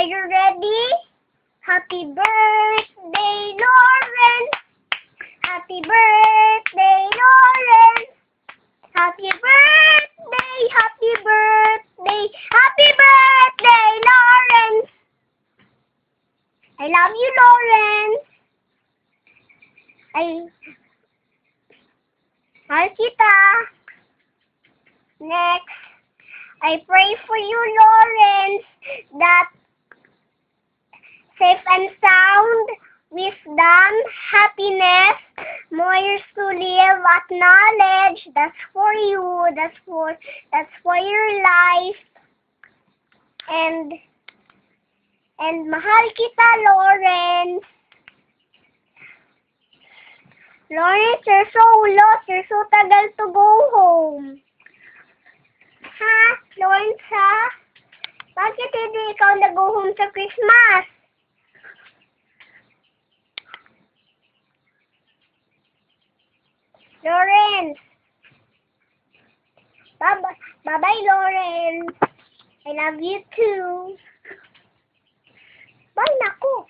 Are you ready? Happy birthday, Lawrence! Happy birthday, Lawrence! Happy birthday! Happy birthday! Happy birthday, Lawrence! I love you, Lawrence! Mahal kita! Next, I pray for you, Lawrence, that safe and sound, wisdom, happiness, more years to live at knowledge. That's for you. That's for your life. And mahal kita, Lawrence. Lawrence, you're so lost. You're so tagal to go home. Ha? Lawrence, ha? Bakit hindi ikaw nag-go home sa Christmas? Lawrence. Bye-bye, Lawrence. I love you too. Bye, naku.